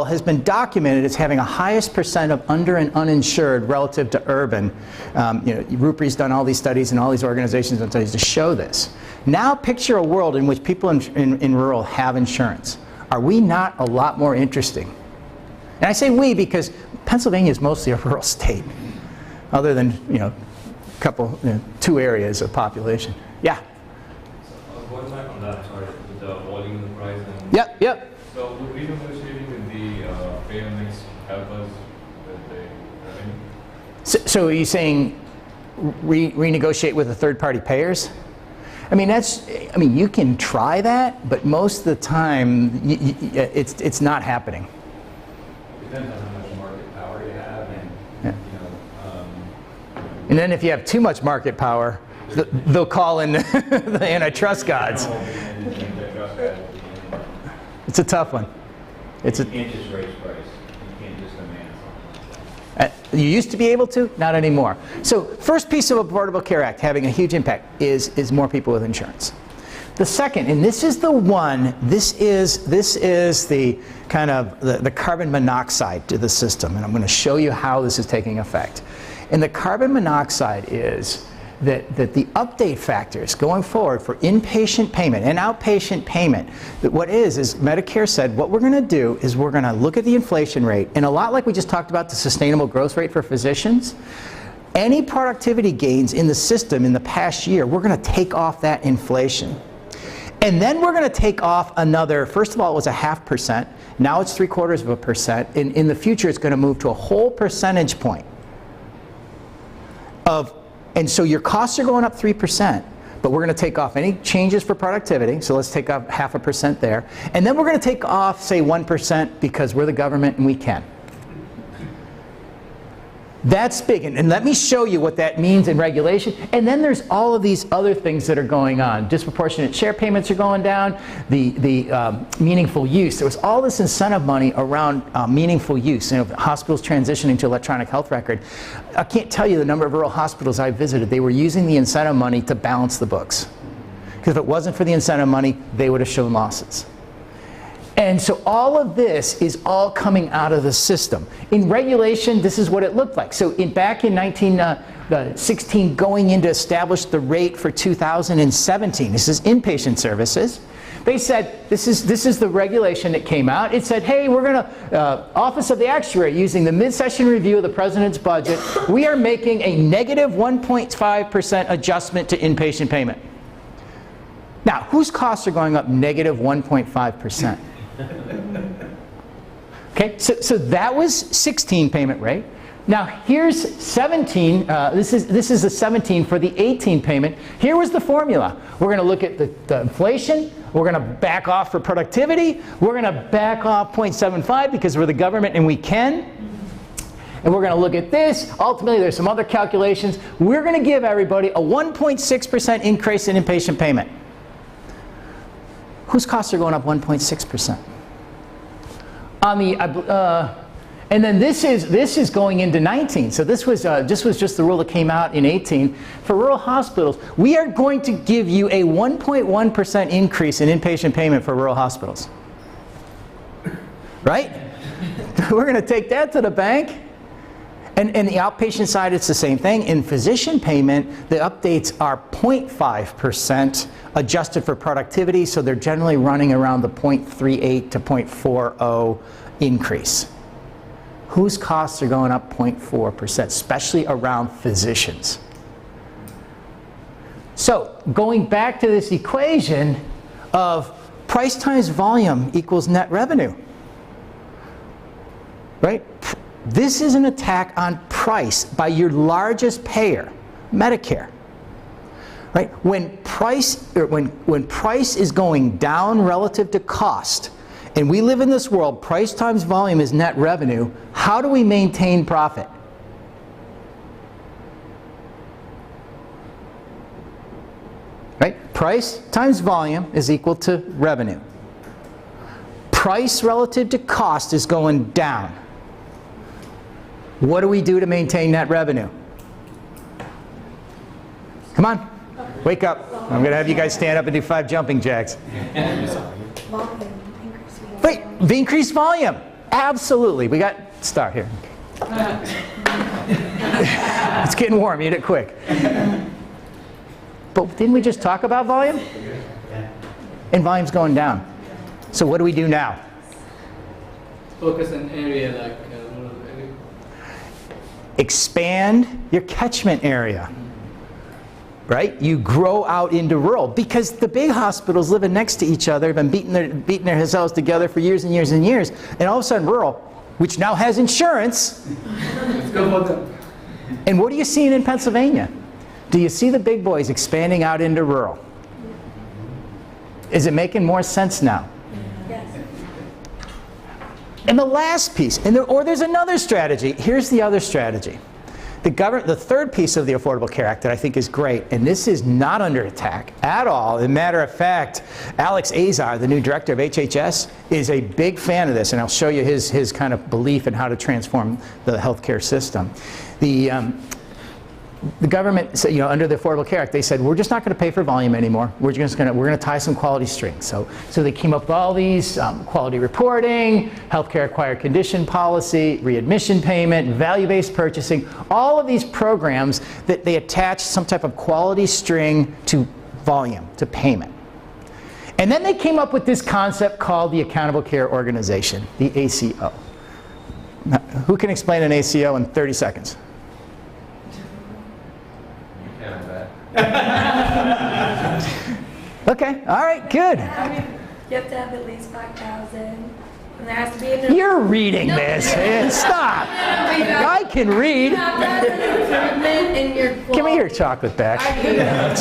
rural has been documented as having a highest percent of under and uninsured relative to urban. Rupri's done all these studies and all these organizations and studies to show this. Now picture a world in which people in rural have insurance. Are we not a lot more interesting? And I say we because Pennsylvania is mostly a rural state, other than two areas of population. Yeah. One time on that, sorry, with the volume and the price. And Yep. So would renegotiating with the payer mix help us with the revenue? So are you saying renegotiate with the third-party payers? I mean, you can try that, but most of the time, it's not happening. It depends on how much market power you have, and and then if you have too much market power, they'll call in the antitrust gods. It's a tough one. You can't just raise price. You can't just demand something. You used to be able to, not anymore. So first piece of Affordable Care Act having a huge impact is more people with insurance. The second, and this is the one, this is the kind of the carbon monoxide to the system, and I'm going to show you how this is taking effect. And the carbon monoxide is that the update factors going forward for inpatient payment and outpatient payment, that what is Medicare said, what we're going to do is we're going to look at the inflation rate, and a lot like we just talked about the sustainable growth rate for physicians, any productivity gains in the system in the past year, we're going to take off that inflation. And then we're going to take off another, first of all, it was 0.5%, now it's 0.75%, and in the future it's going to move to a whole percentage point and so your costs are going up 3%, but we're going to take off any changes for productivity, so let's take off 0.5% there, and then we're going to take off, say, 1% because we're the government and we can. That's big, and let me show you what that means in regulation. And then there's all of these other things that are going on. Disproportionate share payments are going down, the meaningful use. There was all this incentive money around meaningful use. Hospitals transitioning to electronic health record. I can't tell you the number of rural hospitals I visited. They were using the incentive money to balance the books. Because if it wasn't for the incentive money, they would have shown losses. And so all of this is all coming out of the system. In regulation, this is what it looked like. So back in 1916, going in to establish the rate for 2017, this is inpatient services, they said, this is the regulation that came out. It said, hey, we're going to, Office of the Actuary, using the mid-session review of the President's budget, we are making a negative 1.5% adjustment to inpatient payment. Now, whose costs are going up negative 1.5%? Okay, so that was 16 payment rate. Now here's 17. This is the 17 for the 18 payment. Here was the formula. We're going to look at the inflation. We're going to back off for productivity. We're going to back off 0.75 because we're the government and we can. And we're going to look at this. Ultimately, there's some other calculations. We're going to give everybody a 1.6% increase in inpatient payment. Whose costs are going up 1.6%? On the and then this is going into 19. So this was just the rule that came out in 18 for rural hospitals. We are going to give you a 1.1% increase in inpatient payment for rural hospitals. Right? We're going to take that to the bank. And the outpatient side, it's the same thing. In physician payment, the updates are 0.5% adjusted for productivity, so they're generally running around the 0.38 to 0.40 increase. Whose costs are going up 0.4%, especially around physicians? So going back to this equation of price times volume equals net revenue, right? This is an attack on price by your largest payer, Medicare. Right? When price is going down relative to cost, and we live in this world, price times volume is net revenue, how do we maintain profit? Right? Price times volume is equal to revenue. Price relative to cost is going down. What do we do to maintain net revenue? Come on, wake up. I'm going to have you guys stand up and do 5 jumping jacks. Wait, the increased volume. Absolutely. We got start here. It's getting warm. Eat it quick. But didn't we just talk about volume? And volume's going down. So what do we do now? Focus on area like rural area. Expand your catchment area. Right? You grow out into rural because the big hospitals living next to each other have been beating their cells together for years and years and years, and all of a sudden rural, which now has insurance. Let's go for them. And what are you seeing in Pennsylvania? Do you see the big boys expanding out into rural? Is it making more sense now? Yes. And the last piece, or there's another strategy. Here's the other strategy. The third piece of the Affordable Care Act that I think is great, and this is not under attack at all. As a matter of fact, Alex Azar, the new director of HHS, is a big fan of this, and I'll show you his kind of belief in how to transform the healthcare system. The government, said, under the Affordable Care Act, they said we're just not going to pay for volume anymore. We're going to tie some quality strings. So they came up with all these quality reporting, healthcare acquired condition policy, readmission payment, value-based purchasing, all of these programs that they attach some type of quality string to volume, to payment. And then they came up with this concept called the Accountable Care Organization, the ACO. Now, who can explain an ACO in 30 seconds? Okay, all right, good. You have to have at least 5,000. And there has to be an You're reading this. Stop. I can read. You have to have an improvement in your quality. Give me your chocolate back. You have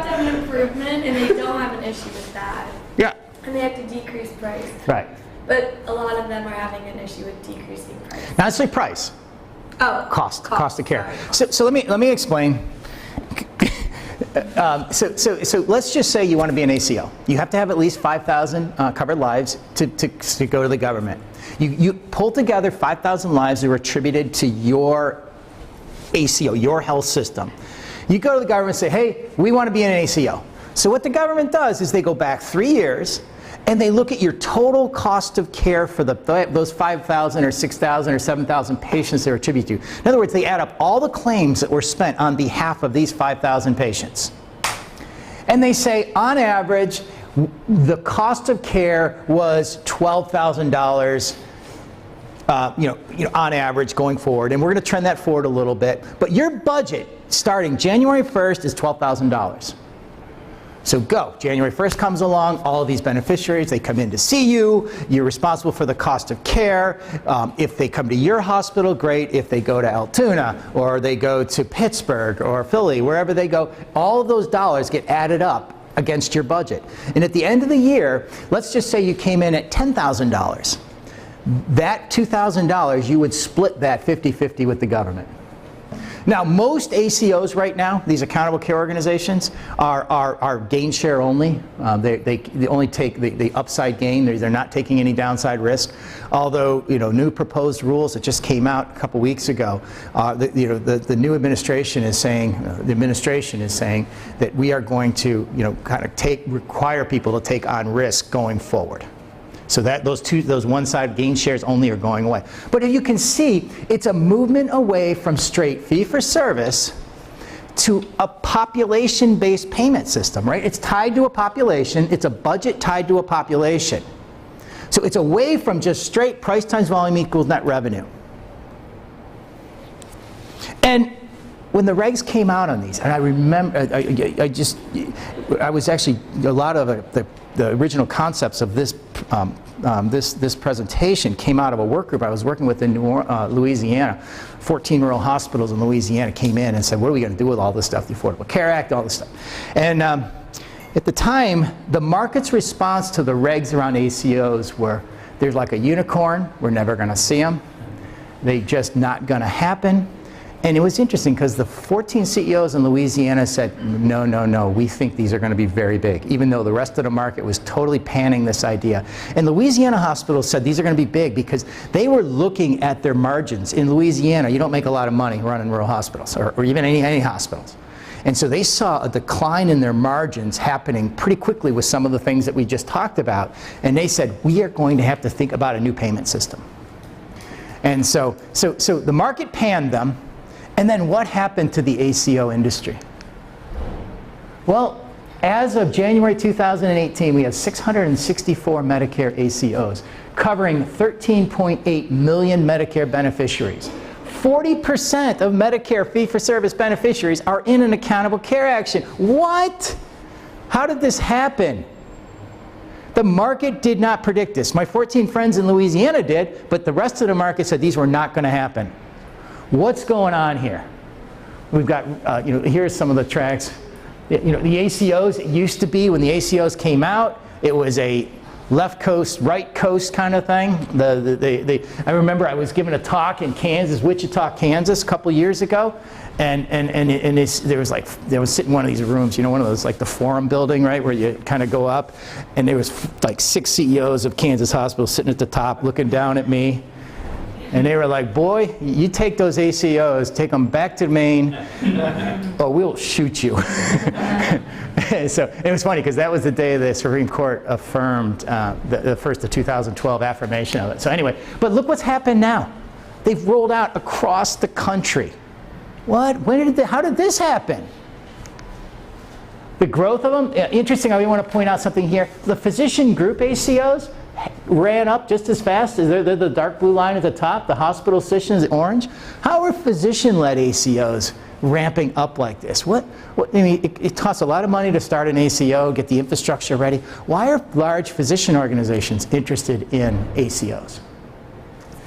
to have an improvement, and they don't have an issue with that. Yeah. And they have to decrease price. Right. But a lot of them are having an issue with decreasing price. Not necessarily price. Oh. Cost of care. Sorry. So let me explain. So let's just say you want to be an ACO. You have to have at least 5,000 covered lives to go to the government. You pull together 5,000 lives that are attributed to your ACO, your health system. You go to the government and say, hey, we want to be an ACO. So what the government does is they go back 3 years and they look at your total cost of care for those 5,000 or 6,000 or 7,000 patients they're attributed to. In other words, they add up all the claims that were spent on behalf of these 5,000 patients. And they say, on average, the cost of care was $12,000 on average going forward. And we're going to trend that forward a little bit. But your budget starting January 1st is $12,000. So go. January 1st comes along, all of these beneficiaries, they come in to see you. You're responsible for the cost of care. If they come to your hospital, great. If they go to Altoona, or they go to Pittsburgh, or Philly, wherever they go, all of those dollars get added up against your budget. And at the end of the year, let's just say you came in at $10,000. That $2,000, you would split that 50-50 with the government. Now, most ACOs right now, these accountable care organizations, are gain share only. They only take the upside gain. They're not taking any downside risk. Although, new proposed rules that just came out a couple weeks ago, the new administration is saying, that we are going to, require people to take on risk going forward. So that those one-side gain shares only are going away. But if you can see, it's a movement away from straight fee-for-service to a population-based payment system, right? It's tied to a population. It's a budget tied to a population. So it's away from just straight price times volume equals net revenue. And when the regs came out on these, and I remember, I was actually, a lot of the original concepts of this presentation came out of a work group I was working with in Louisiana. 14 rural hospitals in Louisiana came in and said, what are we going to do with all this stuff, the Affordable Care Act, all this stuff. And at the time, the market's response to the regs around ACOs were, there's like a unicorn, we're never going to see them, they're just not going to happen. And it was interesting because the 14 CEOs in Louisiana said, no, we think these are going to be very big, even though the rest of the market was totally panning this idea. And Louisiana hospitals said these are going to be big because they were looking at their margins. In Louisiana, you don't make a lot of money running rural hospitals or even any hospitals. And so they saw a decline in their margins happening pretty quickly with some of the things that we just talked about. And they said, we are going to have to think about a new payment system. And so the market panned them. And then what happened to the ACO industry? Well, as of January 2018, we have 664 Medicare ACOs, covering 13.8 million Medicare beneficiaries. 40% of Medicare fee-for-service beneficiaries are in an accountable care action. What? How did this happen? The market did not predict this. My 14 friends in Louisiana did, but the rest of the market said these were not going to happen. What's going on here? We've got, here's some of the tracks. The ACOs, it used to be when the ACOs came out, it was a left coast, right coast kind of thing. I remember I was giving a talk in Kansas, Wichita, Kansas, a couple years ago, and there was sitting in one of these rooms, one of those like the forum building, right, where you kind of go up, and there was like 6 CEOs of Kansas hospitals sitting at the top looking down at me. And they were like, boy, you take those ACOs, take them back to Maine, or we'll shoot you. So it was funny because that was the day the Supreme Court affirmed the first of 2012 affirmation of it. So anyway, but look what's happened now. They've rolled out across the country. What? How did this happen? The growth of them, interesting, I want to point out something here. The physician group ACOs ran up just as fast as they're the dark blue line at the top, the hospital physicians, orange. How are physician-led ACOs ramping up like this? It costs a lot of money to start an ACO, get the infrastructure ready. Why are large physician organizations interested in ACOs?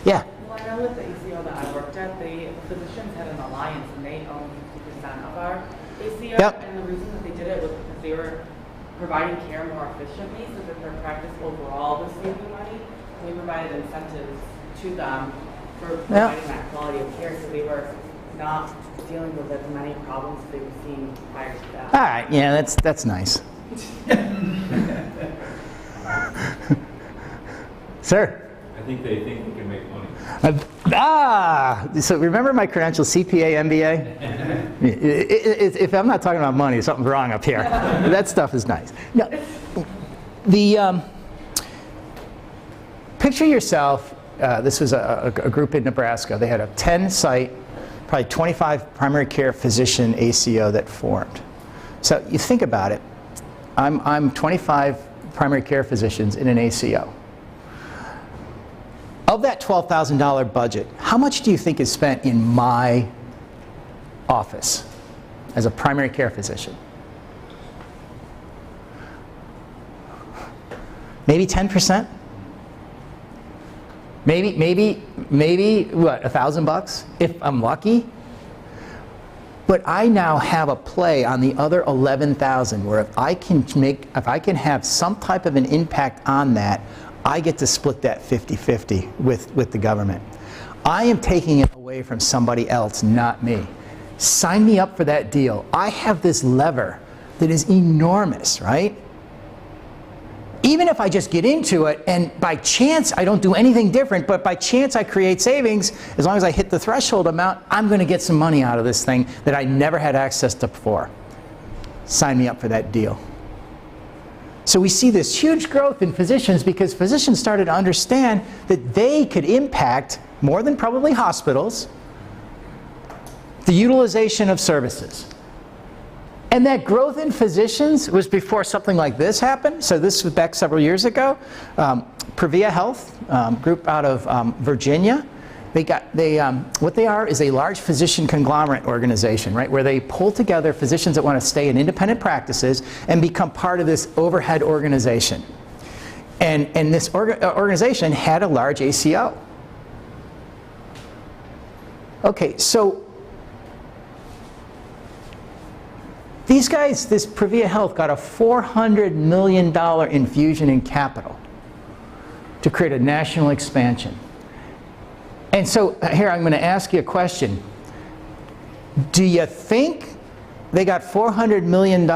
Yeah? Well, I know with the ACO that I worked at, the physicians had an alliance and they own 50% of our ACO. Yep. And the reason that they did it was because they were providing care more efficiently so that their practice overall was saving money. We provided incentives to them for providing that quality of care, so they were not dealing with as many problems they were seeing prior to that. All right, yeah, that's nice. Sir? I think they think they can make money. So remember my credentials, CPA, MBA? If I'm not talking about money, something's wrong up here. That stuff is nice. Now, picture yourself, this was a group in Nebraska. They had a 10-site, probably 25 primary care physician ACO that formed. So you think about it. I'm 25 primary care physicians in an ACO. Of that $12,000 budget, how much do you think is spent in my office as a primary care physician? Maybe 10%? Maybe what, $1,000 if I'm lucky? But I now have a play on the other 11,000 where if I can have some type of an impact on that, I get to split that 50-50 with the government. I am taking it away from somebody else, not me. Sign me up for that deal. I have this lever that is enormous, right? Even if I just get into it and by chance I don't do anything different, but by chance I create savings, as long as I hit the threshold amount, I'm going to get some money out of this thing that I never had access to before. Sign me up for that deal. So we see this huge growth in physicians because physicians started to understand that they could impact, more than probably hospitals, the utilization of services. And that growth in physicians was before something like this happened. So this was back several years ago. Previa Health, group out of Virginia. What they are is a large physician conglomerate organization, right, where they pull together physicians that want to stay in independent practices and become part of this overhead organization. And this organization had a large ACO. Okay, so these guys, this Previa Health got a $400 million infusion in capital to create a national expansion. And so here I'm going to ask you a question. Do you think they got $400 million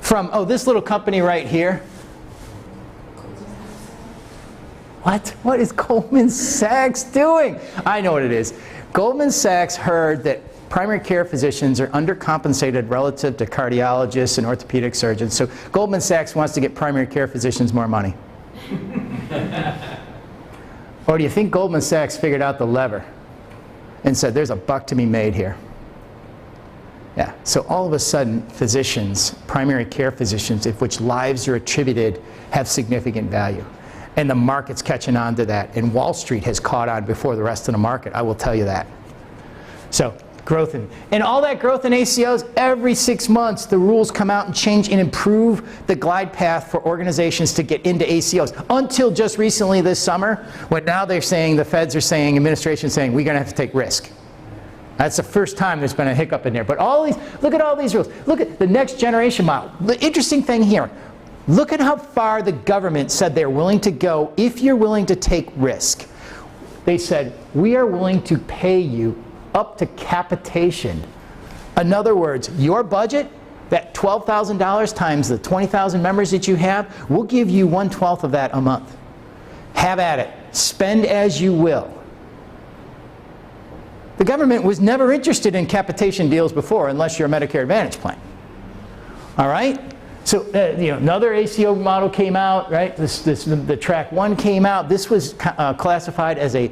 from, this little company right here? What is Goldman Sachs doing? I know what it is. Goldman Sachs heard that primary care physicians are undercompensated relative to cardiologists and orthopedic surgeons. So Goldman Sachs wants to get primary care physicians more money. Or do you think Goldman Sachs figured out the lever and said, there's a buck to be made here? Yeah, so all of a sudden, physicians, primary care physicians, of which lives are attributed, have significant value. And the market's catching on to that. And Wall Street has caught on before the rest of the market, I will tell you that. So, growth and all that growth in ACOs, every 6 months, the rules come out and change and improve the glide path for organizations to get into ACOs. Until just recently this summer, when now they're saying, the feds are saying, administration's saying, we're going to have to take risk. That's the first time there's been a hiccup in there. But all these, look at all these rules. Look at the next generation model. The interesting thing here, look at how far the government said they're willing to go if you're willing to take risk. They said, we are willing to pay you up to capitation. In other words, your budget, that $12,000 times the 20,000 members that you have, we'll give you 1/12 of that a month. Have at it. Spend as you will. The government was never interested in capitation deals before unless you're a Medicare Advantage plan. All right? So another ACO model came out, right? The track 1 came out. This was classified as a